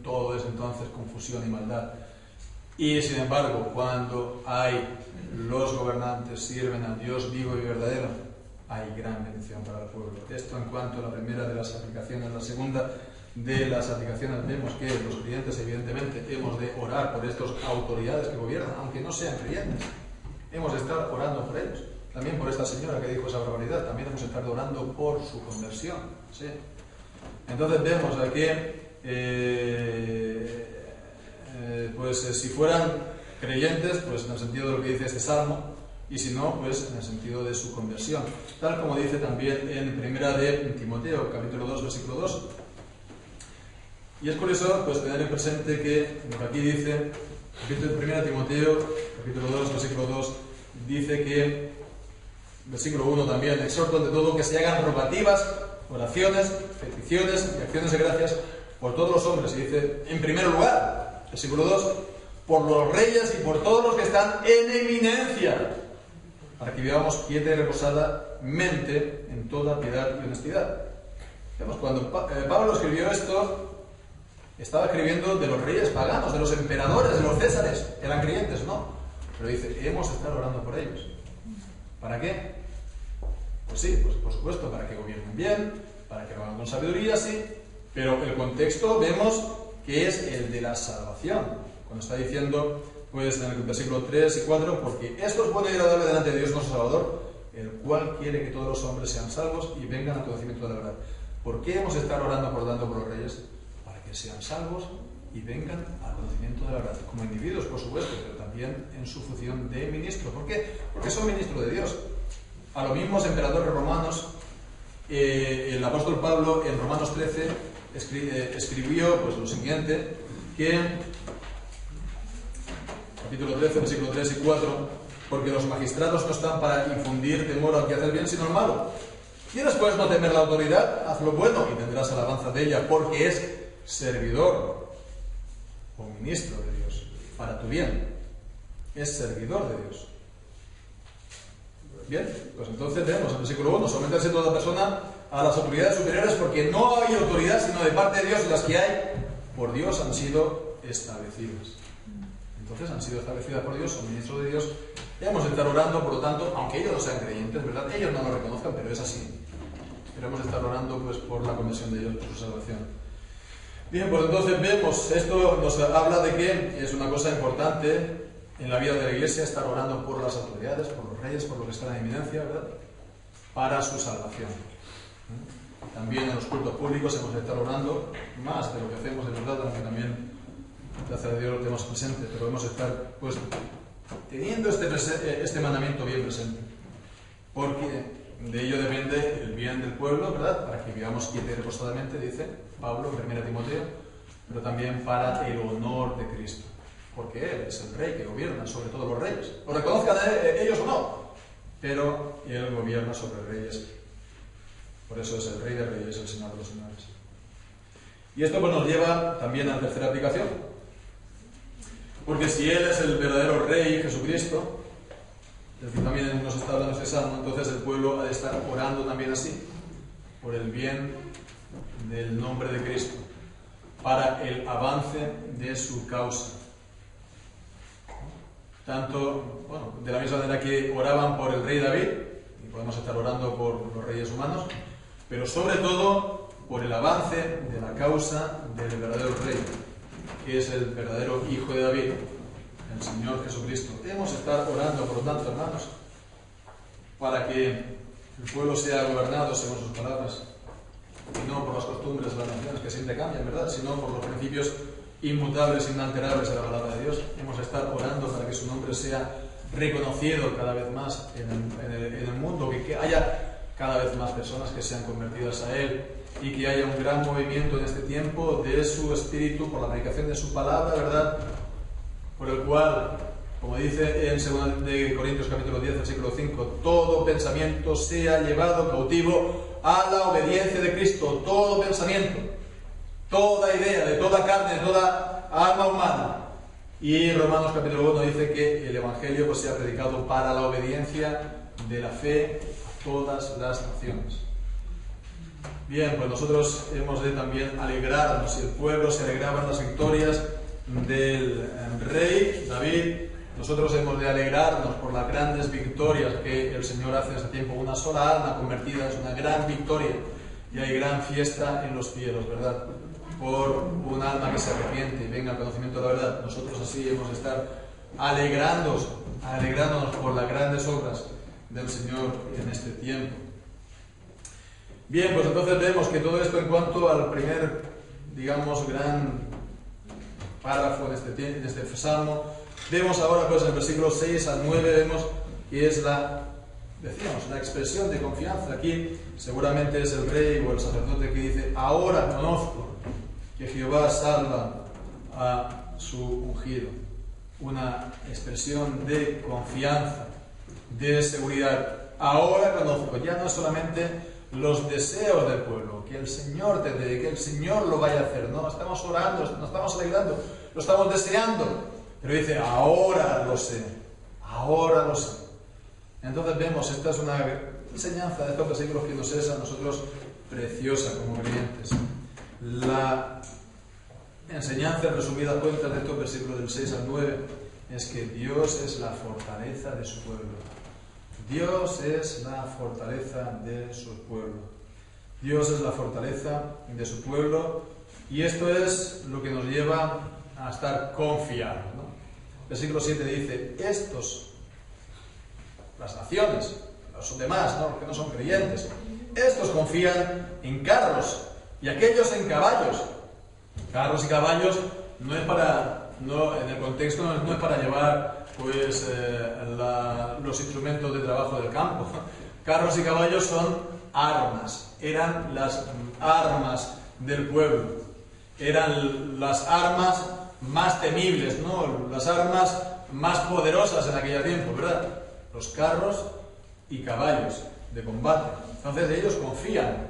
Speaker 1: todo es entonces confusión y maldad. Y sin embargo, cuando los gobernantes sirven a Dios vivo y verdadero, hay gran bendición para el pueblo. Esto en cuanto a la primera de las aplicaciones. La segunda de las aplicaciones, vemos que los creyentes evidentemente hemos de orar por estas autoridades que gobiernan, aunque no sean creyentes. Hemos de estar orando por ellos. También por esta señora que dijo esa barbaridad, también hemos de estar orando por su conversión, ¿sí? Entonces vemos pues si fueran creyentes, pues en el sentido de lo que dice este salmo, y si no, pues en el sentido de su conversión, tal como dice también en primera de Timoteo, capítulo 2, versículo 2. Y es curioso pues tener en presente que lo que aquí dice, primera de Timoteo, capítulo 2, versículo 2, dice que Versículo 1 también, exhorto ante todo que se hagan rogativas, oraciones, peticiones y acciones de gracias por todos los hombres. Y dice, en primer lugar, versículo 2, por los reyes y por todos los que están en eminencia, para que vivamos quieta y reposadamente en toda piedad y honestidad. Vemos, cuando Pablo escribió esto, estaba escribiendo de los reyes paganos, de los emperadores, de los césares. Eran creyentes, ¿no? Pero dice, hemos de estar orando por ellos. ¿Para qué? Pues sí, pues por supuesto, para que gobiernen bien, para que lo hagan con sabiduría, sí, pero el contexto vemos que es el de la salvación. Cuando está diciendo, pues en el versículo 3 y 4, porque esto es bueno y agradable delante de Dios nuestro Salvador, el cual quiere que todos los hombres sean salvos y vengan al conocimiento de la verdad. ¿Por qué hemos de estar orando por los reyes? Para que sean salvos y vengan al conocimiento de la verdad. Como individuos, por supuesto, pero también en su función de ministro. ¿Por qué? Porque son ministros de Dios. A los mismos emperadores romanos, el apóstol Pablo en Romanos 13 escribió pues, lo siguiente, que capítulo 13, versículo 3 y 4, porque los magistrados no están para infundir temor al que hace el bien, sino al malo. ¿Quieres pues no temer la autoridad? Haz lo bueno y tendrás alabanza de ella, porque es servidor o ministro de Dios, para tu bien. Es servidor de Dios. Bien, pues entonces tenemos el versículo 1, sométase toda persona a las autoridades superiores, porque no hay autoridad sino de parte de Dios, y las que hay por Dios han sido establecidas. Entonces han sido establecidas por Dios, son ministros de Dios. Hemos de estar orando, por lo tanto, aunque ellos no sean creyentes, ¿verdad? Ellos no lo reconozcan, pero es así. Debemos estar orando pues, por la conversión de ellos, por su salvación. Bien, pues entonces vemos, esto nos habla de que es una cosa importante en la vida de la Iglesia, estar orando por las autoridades, por los reyes, por los que están en eminencia, ¿verdad? Para su salvación. También en los cultos públicos hemos de estar orando más de lo que hacemos, de verdad, aunque también, gracias a Dios, lo tenemos presente, pero debemos estar, pues, teniendo este mandamiento bien presente, porque de ello depende el bien del pueblo, ¿verdad? Para que vivamos quieta y reposadamente, dice Pablo en 1 Timoteo, pero también para el honor de Cristo, porque Él es el Rey que gobierna sobre todos los reyes, lo reconozcan ellos o no, pero Él gobierna sobre reyes, por eso es el Rey de Reyes, el Señor de los Señores. Y esto pues nos lleva también a la tercera aplicación, porque si Él es el verdadero Rey, Jesucristo, es decir, también nos está hablando este salmo, entonces el pueblo ha de estar orando también así, por el bien del nombre de Cristo, para el avance de su causa. Tanto, bueno, de la misma manera que oraban por el rey David, y podemos estar orando por los reyes humanos, pero sobre todo por el avance de la causa del verdadero rey, que es el verdadero Hijo de David, el Señor Jesucristo. Debemos estar orando, por lo tanto, hermanos, para que el pueblo sea gobernado según sus palabras, y no por las costumbres de las naciones que siempre cambian, ¿verdad?, sino por los principios inmutables, inalterables de la palabra de Dios. Debemos estar orando para que su nombre sea reconocido cada vez más en el mundo, que haya cada vez más personas que sean convertidas a Él, y que haya un gran movimiento en este tiempo de su Espíritu por la predicación de su palabra, ¿verdad?, por el cual, como dice en 2 Corintios capítulo 10, versículo 5, todo pensamiento sea llevado cautivo a la obediencia de Cristo. Todo pensamiento, toda idea, de toda carne, de toda alma humana. Y Romanos capítulo 1 dice que el Evangelio pues, sea predicado para la obediencia de la fe a todas las naciones. Bien, pues nosotros hemos de también alegrarnos, y el pueblo se alegraba en las victorias del rey David. Nosotros hemos de alegrarnos por las grandes victorias que el Señor hace en este tiempo. Una sola alma convertida es una gran victoria, y hay gran fiesta en los cielos, ¿verdad?, por un alma que se arrepiente y venga al conocimiento de la verdad. Nosotros así hemos de estar alegrándonos por las grandes obras del Señor en este tiempo. Bien, pues entonces vemos que todo esto en cuanto al primer, digamos, gran párrafo en este salmo. Vemos ahora pues en el versículo 6 al 9, vemos que es la expresión de confianza. Aquí seguramente es el rey o el sacerdote que dice: ahora conozco que Jehová salva a su ungido. Una expresión de confianza, de seguridad. ahora cuando ya no es solamente los deseos del pueblo, que el Señor te dé, que el Señor lo vaya a hacer, no, estamos orando, nos estamos alegrando, lo estamos deseando, pero dice, ahora lo sé, ahora lo sé. Entonces vemos, esta es una enseñanza de estos versículos que nos es a nosotros preciosa como creyentes. La enseñanza en resumidas cuentas de estos versículos del 6 al 9 es que Dios es la fortaleza de su pueblo. Dios es la fortaleza de su pueblo. Dios es la fortaleza de su pueblo y esto es lo que nos lleva a estar confiados, ¿no? Versículo 7 dice, las naciones, los demás, ¿no? Los que no son creyentes, estos confían en carros y aquellos en caballos. Carros y caballos no es para, en el contexto no es para llevar pues los instrumentos de trabajo del campo. Carros y caballos son armas, eran las armas del pueblo, eran las armas más temibles, ¿no? Las armas más poderosas en aquel tiempo, ¿verdad? Los carros y caballos de combate. Entonces ellos confían,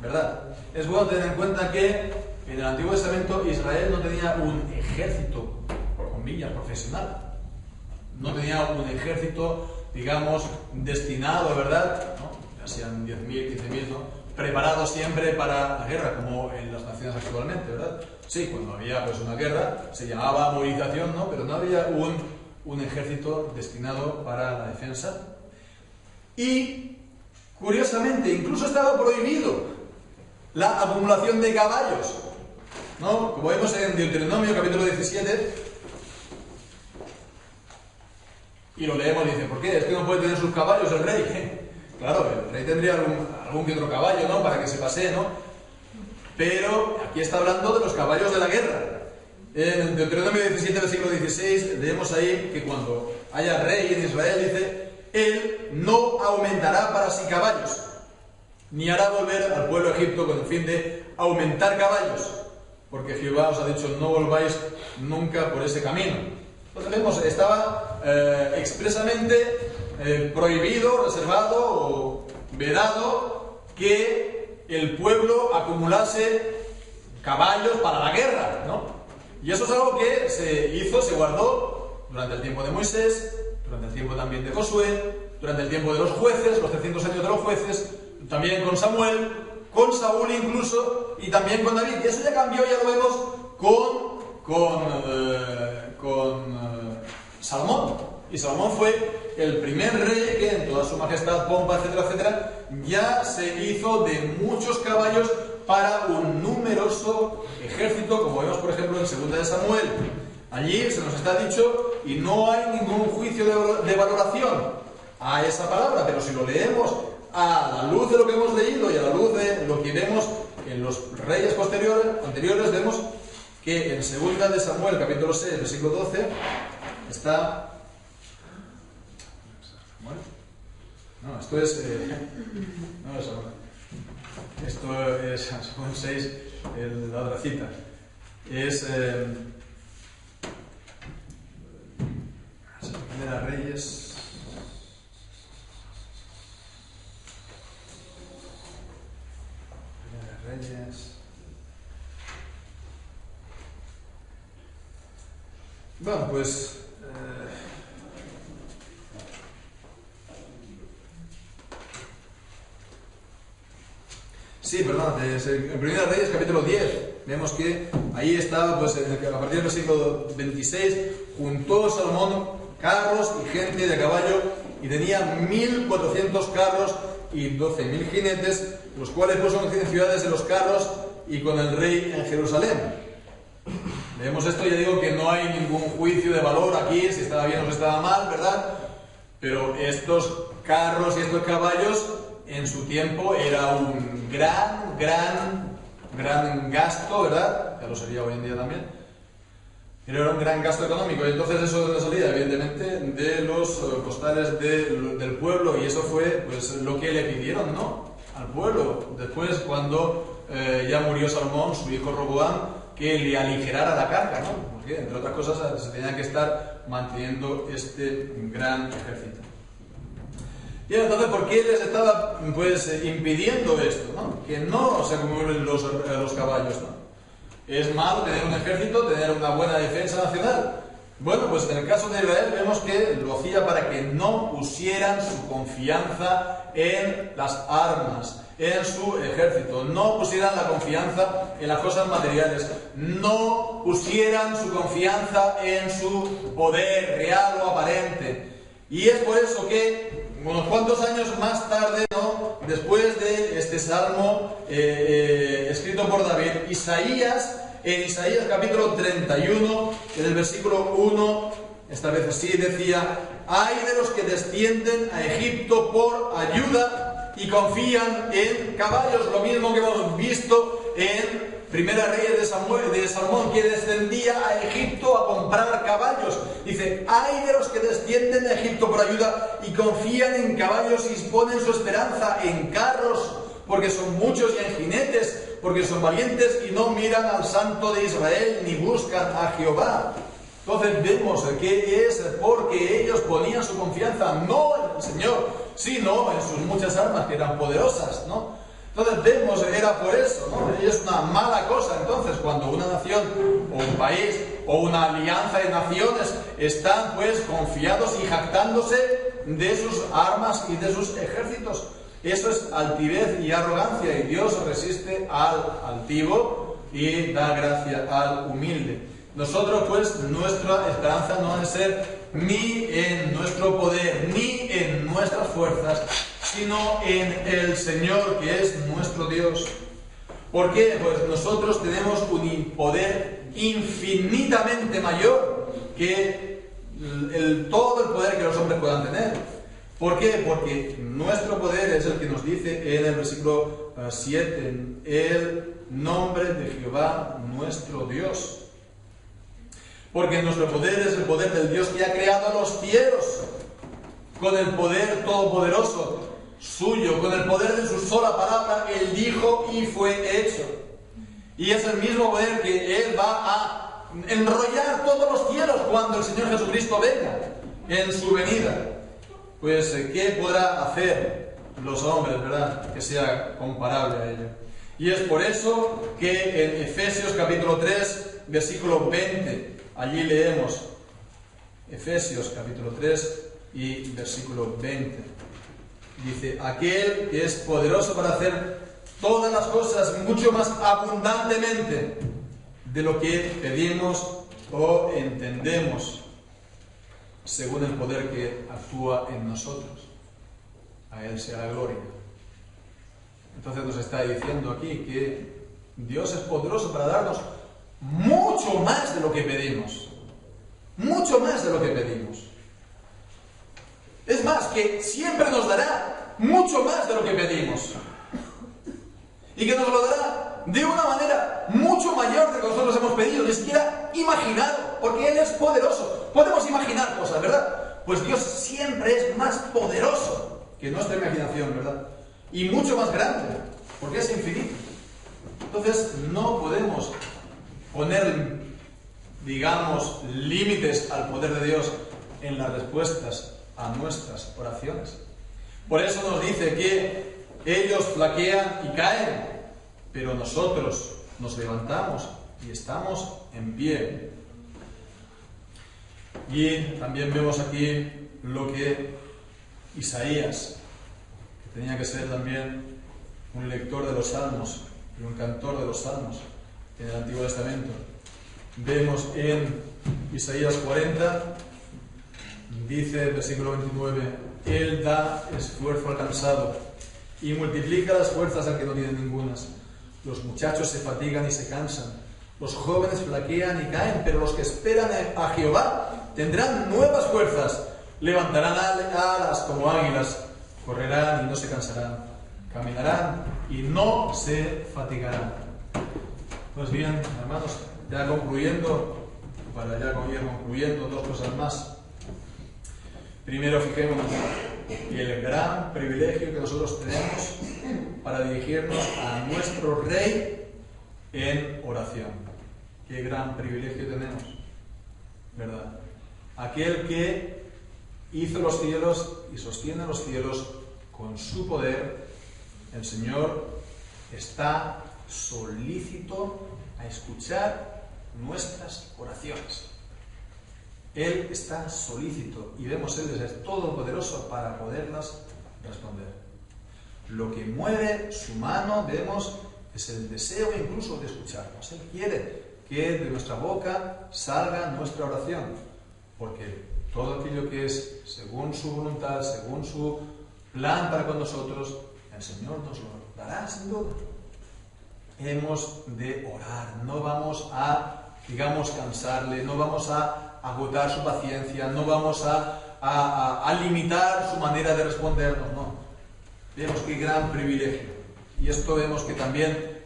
Speaker 1: ¿verdad? Es bueno tener en cuenta que en el Antiguo Testamento Israel no tenía un ejército, por comillas, profesional. No tenía un ejército, digamos, destinado, ¿verdad? ¿No? Ya sean 10.000, 15.000, ¿no? Preparados siempre para la guerra, como en las naciones actualmente, ¿verdad? Sí, cuando había pues una guerra se llamaba movilización, ¿no? Pero no había un ejército destinado para la defensa. Y, curiosamente, incluso estaba prohibido la acumulación de caballos, ¿no? Como vemos en Deuteronomio capítulo 17, y lo leemos y dice, ¿por qué? Es que no puede tener sus caballos el rey. Claro, el rey tendría algún que otro caballo, ¿no? Para que se pasee, ¿no? Pero aquí está hablando de los caballos de la guerra. En Deuteronomio 17, versículo 16, leemos ahí que cuando haya rey en Israel, dice, él no aumentará para sí caballos, ni hará volver al pueblo de Egipto con el fin de aumentar caballos, porque Jehová os ha dicho, no volváis nunca por ese camino. Entonces vemos, estaba expresamente prohibido, reservado o vedado que el pueblo acumulase caballos para la guerra, ¿no? Y eso es algo que se hizo, se guardó durante el tiempo de Moisés, durante el tiempo también de Josué, durante el tiempo de los jueces, los 300 años de los jueces, también con Samuel, con Saúl incluso, y también con David. Y eso ya cambió, ya lo vemos con Salomón. Y Salomón fue el primer rey que en toda su majestad, pompa, etcétera, etcétera, ya se hizo de muchos caballos para un numeroso ejército, como vemos por ejemplo en 2 de Samuel. Allí se nos está dicho, y no hay ningún juicio de valoración a esa palabra, pero si lo leemos a la luz de lo que hemos leído y a la luz de lo que vemos en los reyes anteriores, vemos que en 2 de Samuel, capítulo 6, versículo 12, está... Bueno, no, esto es... no, esto es Samuel 6, la otra cita. Es... Primera Reyes... Reyes. Bueno, pues sí, perdón, en Primera Reyes capítulo 10 vemos que ahí estaba, pues a partir del versículo 26, juntó Salomón carros y gente de caballo y tenía 1.400 carros y 12.000 jinetes, los cuales puso en ciudades de los carros y con el rey en Jerusalén. Leemos esto y ya digo que no hay ningún juicio de valor aquí, si estaba bien o si estaba mal, ¿verdad? Pero estos carros y estos caballos en su tiempo era un gran gasto, ¿verdad? Ya lo sería hoy en día también. Pero era un gran gasto económico y entonces eso de dónde salía, evidentemente, de los costales del pueblo, y eso fue pues lo que le pidieron, ¿no? Al pueblo. Después, cuando ya murió Salomón, su hijo Roboam, que le aligerara la carga, ¿no? Porque, entre otras cosas, se tenía que estar manteniendo este gran ejército. Y entonces, ¿por qué les estaba impidiendo esto, ¿no? Que no se acumulen los caballos, ¿no? Es malo tener un ejército, tener una buena defensa nacional. Bueno, pues en el caso de Israel vemos que lo hacía para que no pusieran su confianza en las armas, en su ejército, no pusieran la confianza en las cosas materiales, no pusieran su confianza en su poder real o aparente. Y es por eso que unos cuantos años más tarde, ¿no?, después de este salmo escrito por David, en Isaías capítulo 31, en el versículo 1, esta vez así decía: «Ay de los que descienden a Egipto por ayuda y confían en caballos», lo mismo que hemos visto en Primera Reyes de Salomón, que descendía a Egipto a comprar caballos. Dice: «Ay de los que descienden a Egipto por ayuda y confían en caballos y ponen su esperanza en carros, porque son muchos, y en jinetes, porque son valientes y no miran al Santo de Israel ni buscan a Jehová». Entonces vemos que es porque ellos ponían su confianza no en el Señor, sino en sus muchas armas que eran poderosas, ¿no? Entonces vemos, era por eso, ¿no? Y es una mala cosa entonces cuando una nación o un país o una alianza de naciones están confiados y jactándose de sus armas y de sus ejércitos. Eso es altivez y arrogancia, y Dios resiste al altivo y da gracia al humilde. Nosotros nuestra esperanza no ha de ser ni en nuestro poder ni en nuestras fuerzas, sino en el Señor, que es nuestro Dios. ¿Por qué? Pues nosotros tenemos un poder infinitamente mayor que todo el poder que los hombres puedan tener. ¿Por qué? Porque nuestro poder es el que nos dice en el versículo 7, el nombre de Jehová nuestro Dios. Porque nuestro poder es el poder del Dios que ha creado los cielos, con el poder todopoderoso suyo, con el poder de su sola palabra. Él dijo y fue hecho. Y es el mismo poder que Él va a enrollar todos los cielos cuando el Señor Jesucristo venga en su venida. Pues, ¿qué podrá hacer los hombres, verdad?, que sea comparable a ello. Y es por eso que en Efesios capítulo 3, versículo 20, allí leemos, Efesios capítulo 3 y versículo 20. Dice: «Aquel que es poderoso para hacer todas las cosas mucho más abundantemente de lo que pedimos o entendemos, según el poder que actúa en nosotros. A Él sea la gloria». Entonces nos está diciendo aquí que Dios es poderoso para darnos mucho más de lo que pedimos. Mucho más de lo que pedimos. Es más, que siempre nos dará mucho más de lo que pedimos. Y que nos lo dará de una manera mucho mayor de lo que nosotros hemos pedido, ni siquiera imaginado, porque Él es poderoso. Podemos imaginar cosas, ¿verdad? Pues Dios siempre es más poderoso que nuestra imaginación, ¿verdad? Y mucho más grande, porque es infinito. Entonces no podemos poner, digamos, límites al poder de Dios en las respuestas a nuestras oraciones. Por eso nos dice que ellos flaquean y caen, pero nosotros nos levantamos y estamos en pie. Y también vemos aquí lo que Isaías, que tenía que ser también un lector de los salmos y un cantor de los salmos en el Antiguo Testamento. Vemos en Isaías 40, dice el versículo 29, Él da esfuerzo al cansado y multiplica las fuerzas al que no tiene ningunas. Los muchachos se fatigan y se cansan, los jóvenes flaquean y caen, pero los que esperan a Jehová tendrán nuevas fuerzas, levantarán alas como águilas, correrán y no se cansarán, caminarán y no se fatigarán. Pues bien, hermanos, ya concluyendo, para ya ir concluyendo, dos cosas más. Primero, fijémonos en el gran privilegio que nosotros tenemos para dirigirnos a nuestro Rey en oración. Qué gran privilegio tenemos, ¿verdad? Aquel que hizo los cielos y sostiene los cielos con su poder, el Señor está solícito a escuchar nuestras oraciones. Él está solícito y vemos Él es todopoderoso para poderlas responder. Lo que mueve su mano, vemos, es el deseo incluso de escucharnos. Él quiere que de nuestra boca salga nuestra oración, porque todo aquello que es según su voluntad, según su plan para con nosotros, el Señor nos lo dará sin duda. Hemos de orar, no vamos a, digamos, cansarle, no vamos a agotar su paciencia, no vamos a limitar su manera de respondernos, no. Vemos qué gran privilegio. Y esto vemos que también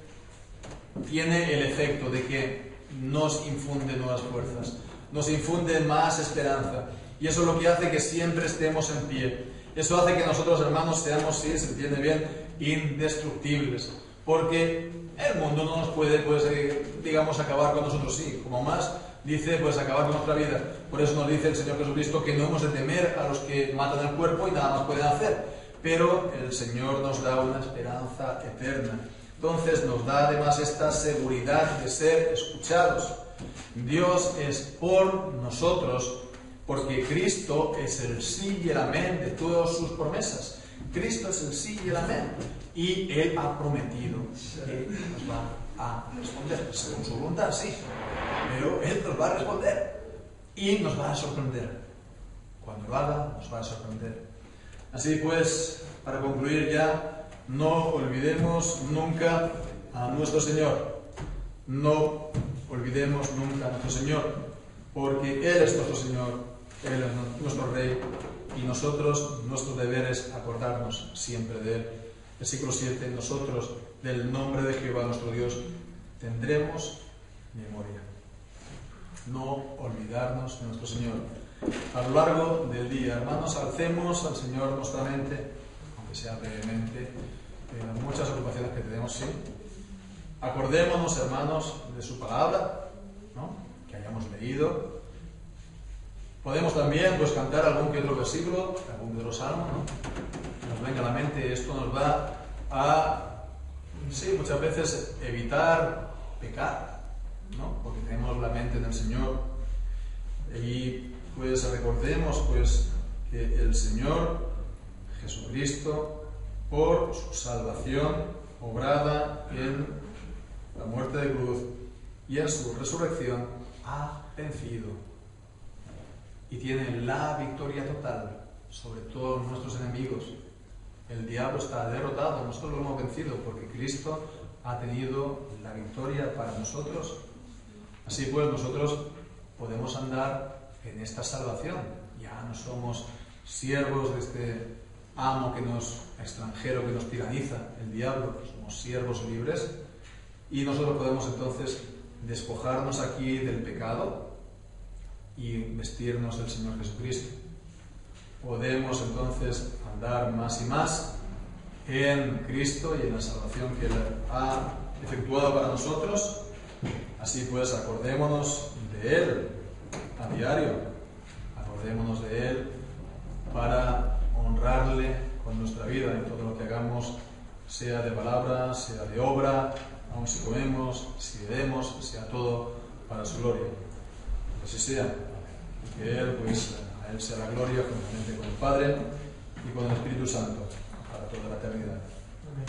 Speaker 1: tiene el efecto de que nos infunde nuevas fuerzas, nos infunde más esperanza. Y eso es lo que hace que siempre estemos en pie. Eso hace que nosotros, hermanos, seamos, sí, se entiende bien, indestructibles. Porque el mundo no nos puede, pues, digamos, acabar con nosotros, sí. Como más dice, pues, acabar con nuestra vida. Por eso nos dice el Señor Jesucristo que no hemos de temer a los que matan el cuerpo y nada más pueden hacer. Pero el Señor nos da una esperanza eterna. Entonces nos da además esta seguridad de ser escuchados. Dios es por nosotros, porque Cristo es el sí y el amén de todas sus promesas. Cristo es el sí y el amén. Y Él ha prometido que nos va a responder, según su voluntad, sí. Pero Él nos va a responder y nos va a sorprender. Cuando lo haga, nos va a sorprender. Así pues, para concluir ya, no olvidemos nunca a nuestro Señor. No olvidemos nunca a nuestro Señor, porque Él es nuestro Señor, Él es nuestro Rey, y nosotros, nuestro deber es acordarnos siempre de Él. Versículo 7, nosotros, del nombre de Jehová nuestro Dios, tendremos memoria. No olvidarnos de nuestro Señor. A lo largo del día, hermanos, alcemos al Señor nuestra mente, aunque sea brevemente, en muchas ocupaciones que tenemos, sí. Acordémonos, hermanos, de su palabra, ¿no?, que hayamos leído. Podemos también, pues, cantar algún que otro versículo, algún que otro salmo, ¿no?, que nos venga a la mente. Esto nos va a, sí, muchas veces evitar pecar, ¿no?, porque tenemos la mente en el Señor. Y pues recordemos, pues, que el Señor Jesucristo, por su salvación obrada en la muerte de cruz y en su resurrección, ha vencido y tiene la victoria total sobre todos nuestros enemigos. El diablo está derrotado, nosotros lo hemos vencido porque Cristo ha tenido la victoria para nosotros. Así pues, nosotros podemos andar en esta salvación. Ya no somos siervos de este amo extranjero que nos tiraniza, el diablo. Somos siervos libres y nosotros podemos entonces despojarnos aquí del pecado y vestirnos del Señor Jesucristo. Podemos entonces andar más y más en Cristo y en la salvación que Él ha efectuado para nosotros. Así pues, acordémonos de Él a diario, acordémonos de Él para honrarle con nuestra vida en todo lo que hagamos, sea de palabra, sea de obra, aun si comemos, si bebemos, sea todo para su gloria. Que así sea, y que Él, pues, a Él sea la gloria juntamente con el Padre y con el Espíritu Santo para toda la eternidad. Amén.